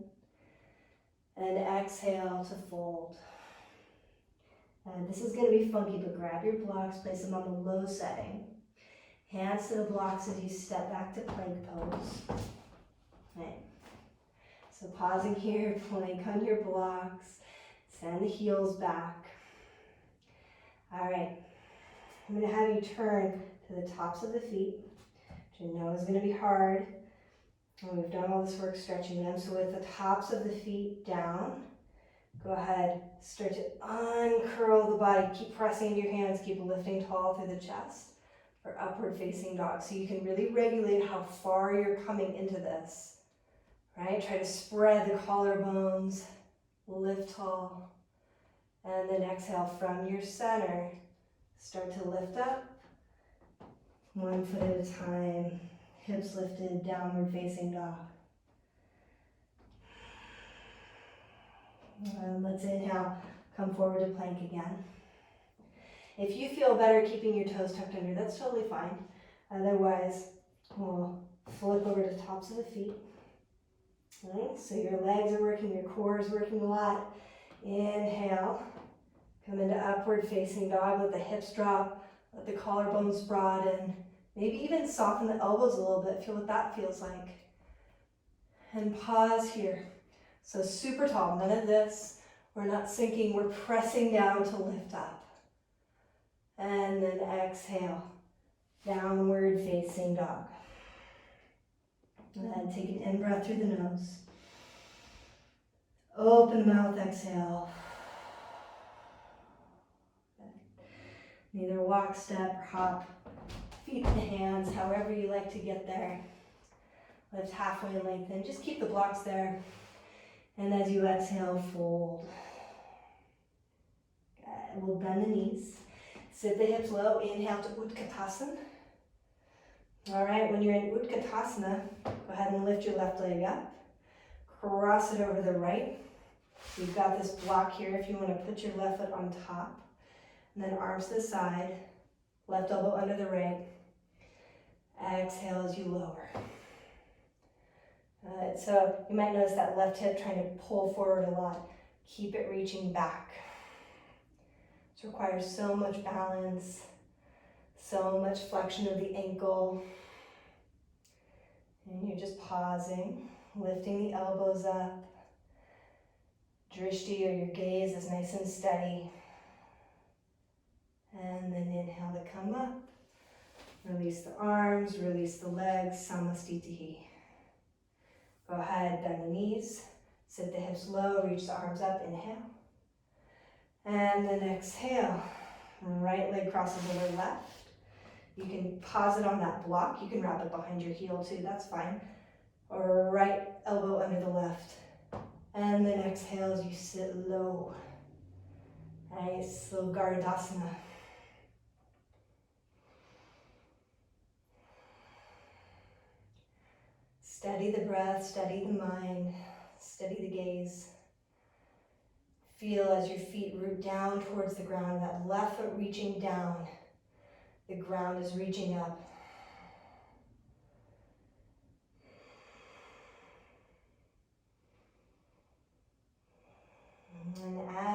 And exhale to fold. And this is going to be funky, but grab your blocks, place them on the low setting. Hands to the blocks as you step back to plank pose. Right. So pausing here, plank on your blocks. Send the heels back. All right. I'm going to have you turn to the tops of the feet, which I know is going to be hard. And we've done all this work stretching them. So with the tops of the feet down, go ahead, start to uncurl the body. Keep pressing into your hands, keep lifting tall through the chest for upward facing dog. So you can really regulate how far you're coming into this, right? Try to spread the collarbones, lift tall, and then exhale from your center. Start to lift up, 1 foot at a time, hips lifted, downward facing dog. And let's inhale, come forward to plank again. If you feel better keeping your toes tucked under, that's totally fine. Otherwise, we'll flip over to tops of the feet. Right? So your legs are working, your core is working a lot. Inhale, come into upward facing dog, let the hips drop, let the collarbones broaden. Maybe even soften the elbows a little bit, feel what that feels like. And pause here. So super tall, none of this. We're not sinking, we're pressing down to lift up. And then exhale, downward facing dog. And then take an in-breath through the nose. Open the mouth, exhale. Either walk, step, or hop, feet to hands, however you like to get there. Lift halfway and lengthen. Just keep the blocks there. And as you exhale, fold. Good. We'll bend the knees. Sit the hips low. Inhale to utthitha. All right, when you're in utthitha, go ahead and lift your left leg up. Cross it over the right. So you've got this block here if you want to put your left foot on top. And then arms to the side. Left elbow under the right. Exhale as you lower. So you might notice that left hip trying to pull forward a lot. Keep it reaching back. This requires so much balance, so much flexion of the ankle. And you're just pausing, lifting the elbows up. Drishti, or your gaze, is nice and steady. And then inhale to come up. Release the arms, release the legs, samastitihi. Go ahead, bend the knees, sit the hips low, reach the arms up, inhale. And then exhale, right leg crosses over left. You can pause it on that block, you can wrap it behind your heel too, that's fine. Or right elbow under the left. And then exhale as you sit low. Nice, little garudasana. Steady the breath, steady the mind, steady the gaze. Feel as your feet root down towards the ground, that left foot reaching down. The ground is reaching up.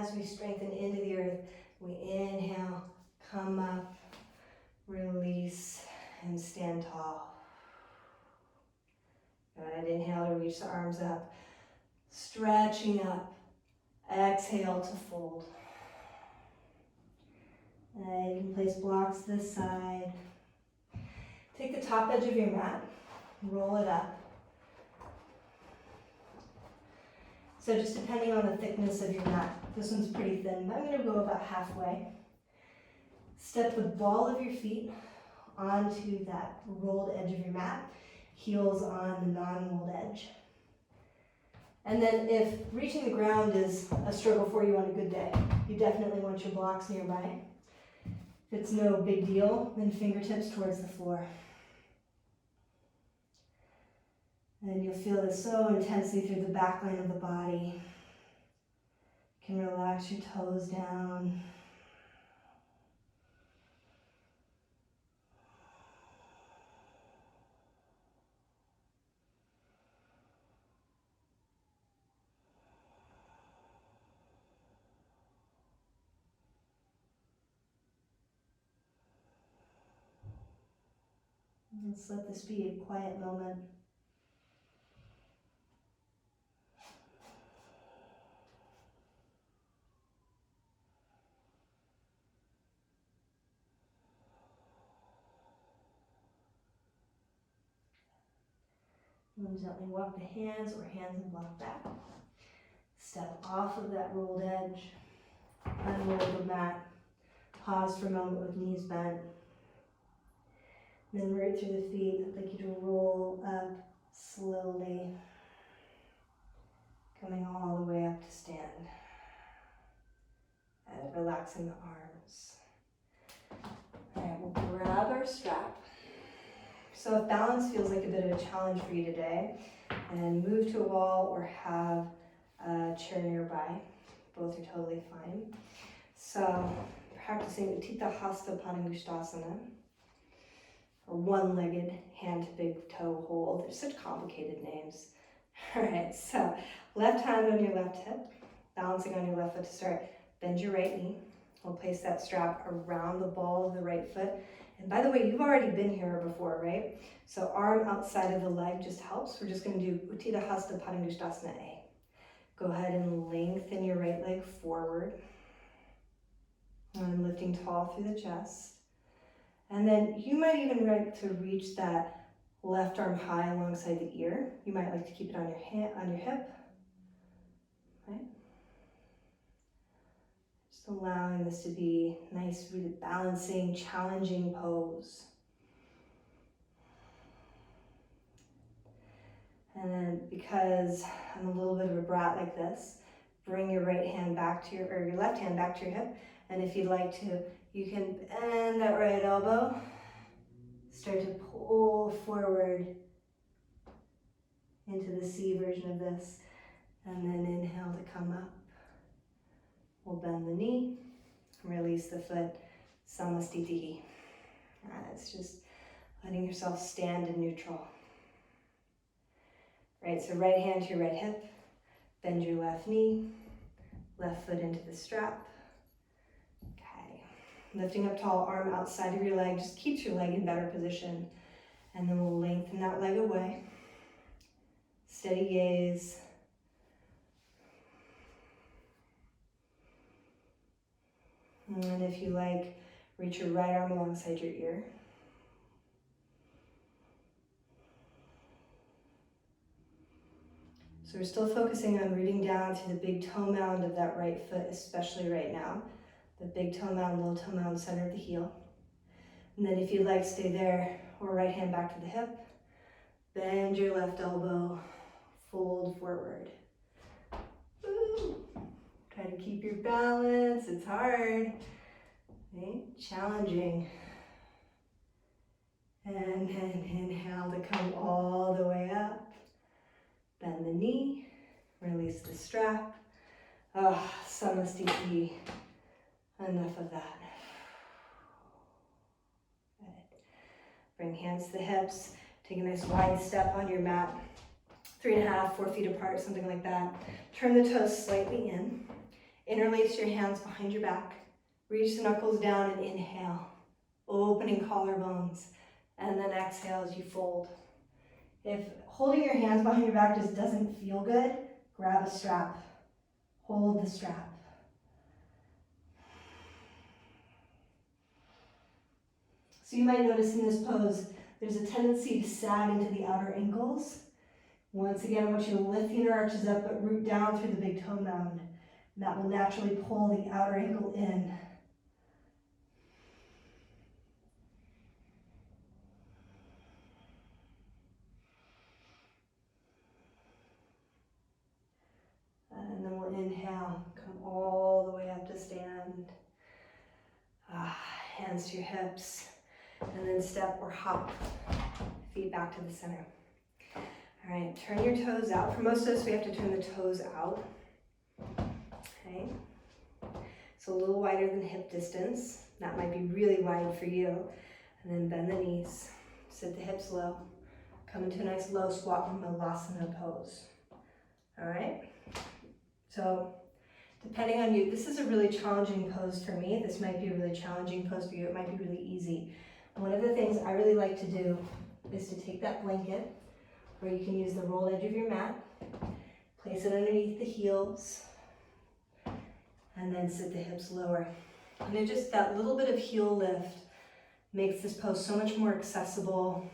as we strengthen into the earth, we inhale, come up, release, and stand tall. Good. Inhale to reach the arms up, stretching up. Exhale to fold. And you can place blocks to the side. Take the top edge of your mat, roll it up. So just depending on the thickness of your mat, this one's pretty thin, but I'm going to go about halfway. Step the ball of your feet onto that rolled edge of your mat, heels on the non-rolled edge. And then if reaching the ground is a struggle for you on a good day, you definitely want your blocks nearby. If it's no big deal, then fingertips towards the floor. And you'll feel this so intensely through the back line of the body. You can relax your toes down. Let's let this be a quiet moment. And gently walk the hands or hands and block back. Step off of that rolled edge. Unroll the mat. Pause for a moment with knees bent. Then right through the feet, I'd like you to roll up slowly, coming all the way up to stand. And relaxing the arms. All right, we'll grab our strap. So if balance feels like a bit of a challenge for you today, and move to a wall or have a chair nearby. Both are totally fine. So practicing utthitha, hasta, padangustasana, or one-legged hand to big toe hold. They're such complicated names. All right, so left hand on your left hip, balancing on your left foot to start. Bend your right knee. We'll place that strap around the ball of the right foot. And by the way, you've already been here before, right? So arm outside of the leg just helps. We're just going to do utthitha, hasta, padangustasana A. Go ahead and lengthen your right leg forward. And lifting tall through the chest. And then you might even like to reach that left arm high alongside the ear. You might like to keep it on your hand, on your hip. Right? Just allowing this to be nice, really balancing, challenging pose. And then because I'm a little bit of a brat like this, bring your right hand back to your left hand back to your hip. And if you'd like to, you can bend that right elbow. Start to pull forward into the C version of this. And then inhale to come up. We'll bend the knee, release the foot, samastitihi. It's just letting yourself stand in neutral. Right, so right hand to your right hip, bend your left knee, left foot into the strap. Okay, lifting up tall, arm outside of your leg, just keeps your leg in better position. And then we'll lengthen that leg away. Steady gaze. And if you like, reach your right arm alongside your ear. So we're still focusing on rooting down to the big toe mound of that right foot, especially right now. The big toe mound, little toe mound, center of the heel. And then if you'd like, stay there, or right hand back to the hip. Bend your left elbow, fold forward. Woo. Try to keep your balance, it's hard. Okay? Challenging. And then inhale to come all the way up. Bend the knee, release the strap. Samastiti. Enough of that. Good. Bring hands to the hips. Take a nice wide step on your mat. 3.5, 4 feet apart, something like that. Turn the toes slightly in. Interlace your hands behind your back. Reach the knuckles down and inhale, opening collarbones. And then exhale as you fold. If holding your hands behind your back just doesn't feel good, grab a strap. Hold the strap. So you might notice in this pose, there's a tendency to sag into the outer ankles. Once again, I want you to lift the inner arches up, but root down through the big toe mound. And that will naturally pull the outer ankle in. And then we'll inhale, come all the way up to stand. Hands to your hips. And then step or hop, feet back to the center. All right, turn your toes out. For most of us, we have to turn the toes out. Okay, so a little wider than hip distance. That might be really wide for you. And then bend the knees, sit the hips low. Come into a nice low squat Malasana pose. All right, so depending on you, this is a really challenging pose for me. This might be a really challenging pose for you. It might be really easy. One of the things I really like to do is to take that blanket, or you can use the rolled edge of your mat, place it underneath the heels, and then sit the hips lower. And then just that little bit of heel lift makes this pose so much more accessible,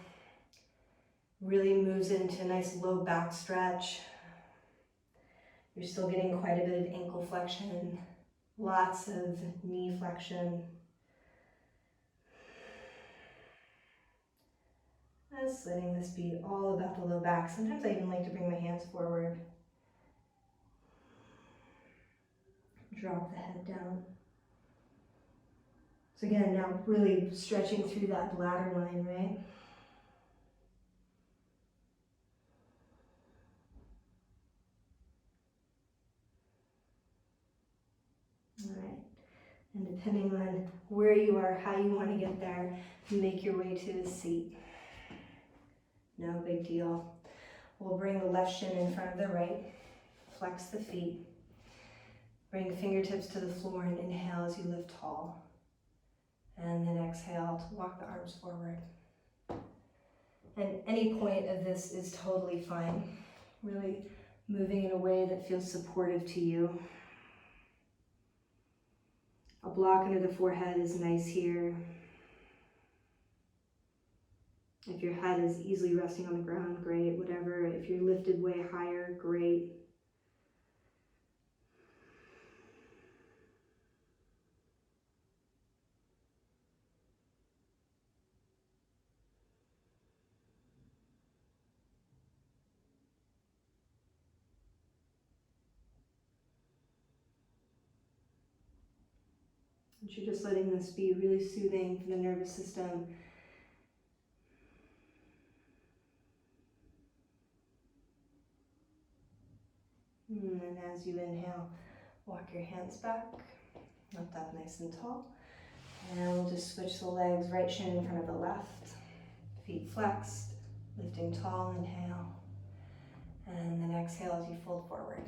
really moves it into a nice low back stretch. You're still getting quite a bit of ankle flexion, lots of knee flexion. Just letting this be all about the low back. Sometimes I even like to bring my hands forward. Drop the head down. So again, now really stretching through that bladder line, right? All right. And depending on where you are, how you want to get there, make your way to the seat. No big deal. We'll bring the left shin in front of the right. Flex the feet. Bring the fingertips to the floor and inhale as you lift tall. And then exhale to walk the arms forward. And any point of this is totally fine. Really moving in a way that feels supportive to you. A block under the forehead is nice here. If your head is easily resting on the ground, great, whatever. If you're lifted way higher, great. And you're just letting this be really soothing for the nervous system. And as you inhale, walk your hands back, lift up nice and tall. And we'll just switch the legs, right shin in front of the left, feet flexed, lifting tall, inhale. And then exhale as you fold forward.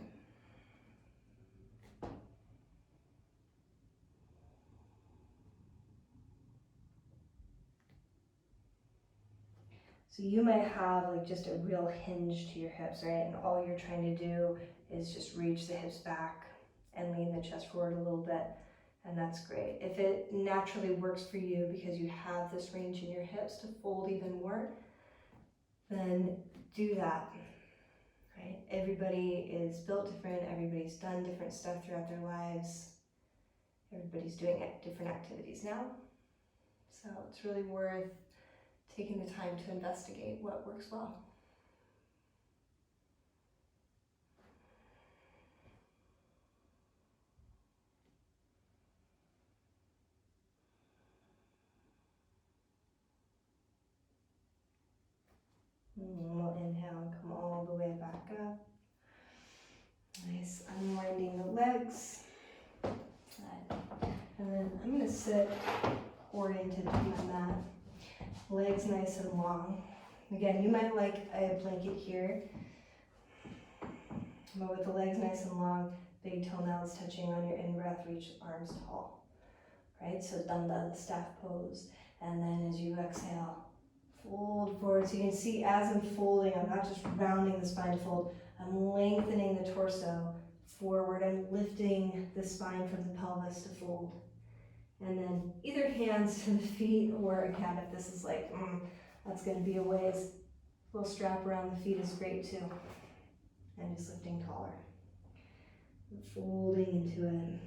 So you might have like just a real hinge to your hips, right? And all you're trying to do is just reach the hips back and lean the chest forward a little bit. And that's great. If it naturally works for you because you have this range in your hips to fold even more, then do that, right? Everybody is built different. Everybody's done different stuff throughout their lives. Everybody's doing different activities now. So it's really worth taking the time to investigate what works well. And we'll inhale and come all the way back up. Nice, unwinding the legs. And then I'm going to sit oriented to my mat. Legs nice and long. Again, you might like a blanket here, but with the legs nice and long, Big toenails touching on your in-breath, reach arms tall, right? So danda, the staff pose. And then as you exhale, fold forward. So you can see as I'm folding, I'm not just rounding the spine to fold, I'm lengthening the torso forward. I'm lifting the spine from the pelvis to fold. And then either hands to the feet, or again, if this is like, that's gonna be a ways, a little strap around the feet is great too. And just lifting taller. Folding into it,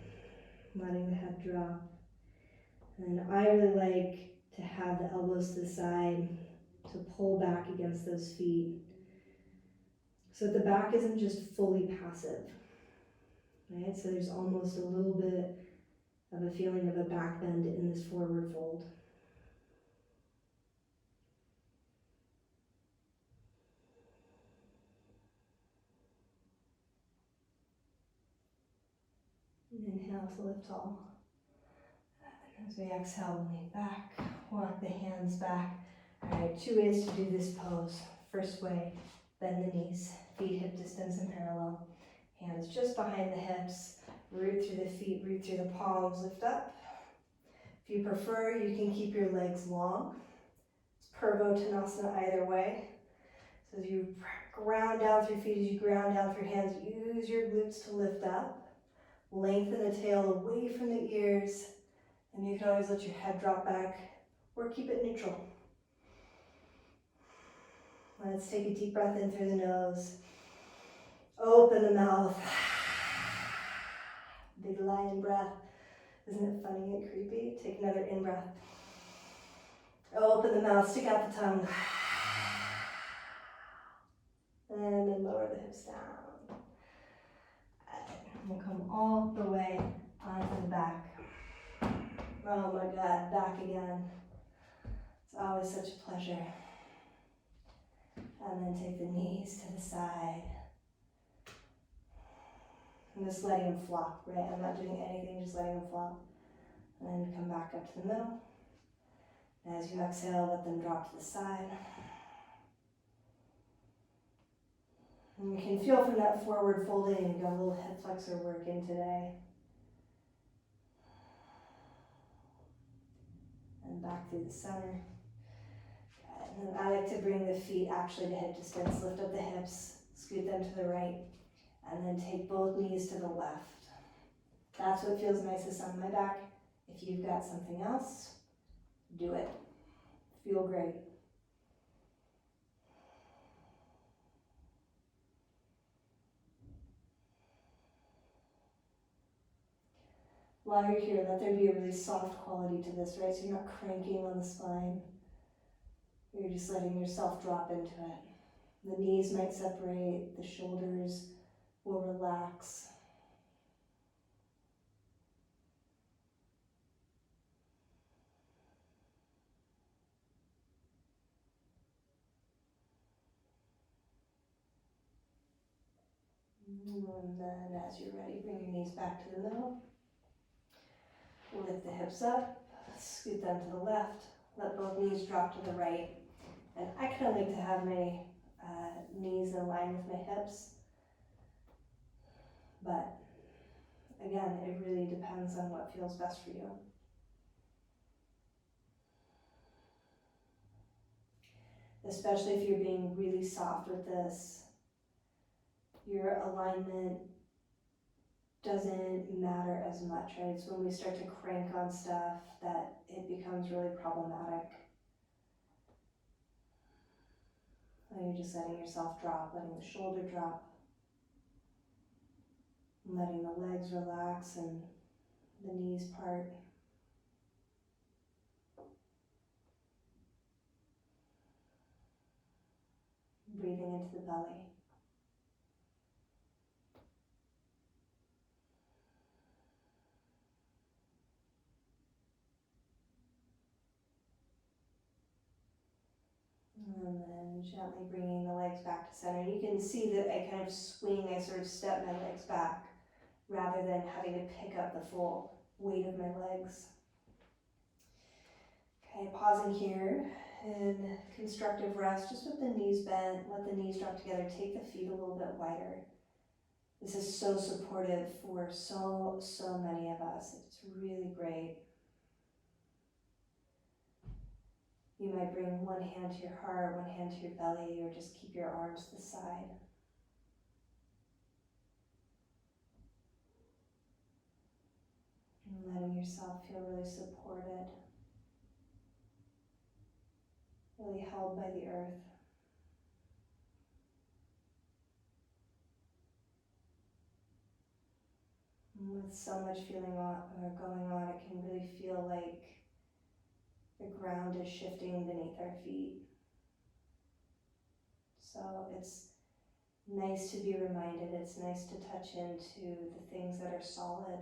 letting the head drop. And I really like to have the elbows to the side, to pull back against those feet. So that the back isn't just fully passive, right? So there's almost a little bit of a feeling of a back bend in this forward fold. Inhale to lift tall. As we exhale, lean back, walk the hands back. All right, 2 ways to do this pose. First way, bend the knees, feet hip distance and parallel. Hands just behind the hips, root through the feet, root through the palms, lift up. If you prefer, you can keep your legs long. It's prasarita either way. So as you ground down through feet, as you ground down through hands, use your glutes to lift up. Lengthen the tail away from the ears, and you can always let your head drop back or keep it neutral. Let's take a deep breath in through the nose. Open the mouth. Big lion breath. Isn't it funny and creepy? Take another in breath. Open the mouth, stick out the tongue. And then lower the hips down. We'll come all the way onto the back. Oh my God, back again. It's always such a pleasure. And then take the knees to the side. I'm just letting them flop, right? I'm not doing anything, just letting them flop. And then come back up to the middle. As you exhale, let them drop to the side. And you can feel from that forward folding, you've got a little hip flexor work in today. And back through the center. And then I like to bring the feet actually to hip distance, lift up the hips, scoot them to the right, and then take both knees to the left. That's what feels nicest on my back. If you've got something else, do it. Feel great. While you're here, let there be a really soft quality to this, right? So you're not cranking on the spine. You're just letting yourself drop into it. The knees might separate, the shoulders will relax. And then as you're ready, bring your knees back to the middle. Lift the hips up, scoot them to the left, let both knees drop to the right. And I kind of like to have my knees in line with my hips. But again, it really depends on what feels best for you. Especially if you're being really soft with this, your alignment doesn't matter as much, right? It's when we start to crank on stuff that it becomes really problematic. And you're just letting yourself drop, letting the shoulder drop, letting the legs relax and the knees part. Breathing into the belly. And then gently bringing the legs back to center. You can see that I kind of swing, I sort of step my legs back rather than having to pick up the full weight of my legs. Okay, pausing here in constructive rest, just with the knees bent, let the knees drop together, take the feet a little bit wider. This is so supportive for so many of us. It's really great. You might bring one hand to your heart, one hand to your belly, or just keep your arms to the side. And letting yourself feel really supported, really held by the earth. And with so much feeling going on, it can really feel like the ground is shifting beneath our feet. So it's nice to be reminded, it's nice to touch into the things that are solid,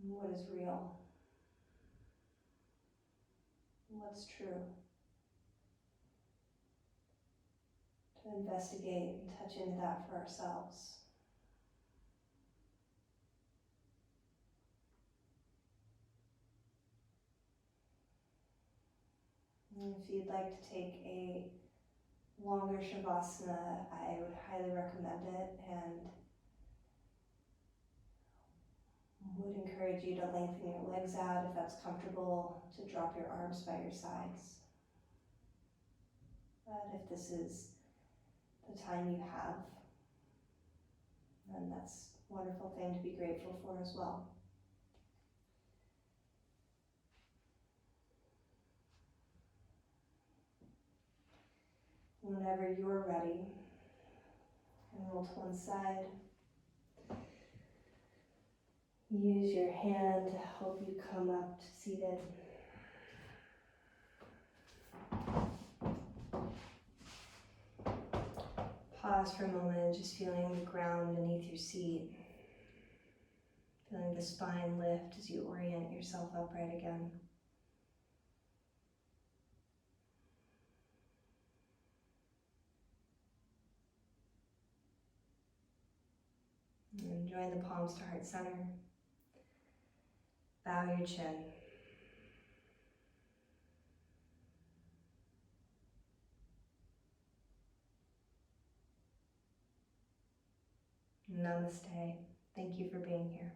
and what is real, and what's true. To investigate and touch into that for ourselves. And if you'd like to take a longer savasana, I would highly recommend it and would encourage you to lengthen your legs out if that's comfortable, to drop your arms by your sides. But if this is the time you have, then that's a wonderful thing to be grateful for as well. Whenever you're ready, and roll to one side. Use your hand to help you come up to seated. Pause for a moment, just feeling the ground beneath your seat. Feeling the spine lift as you orient yourself upright again. And join the palms to heart center. Bow your chin. Namaste. Thank you for being here.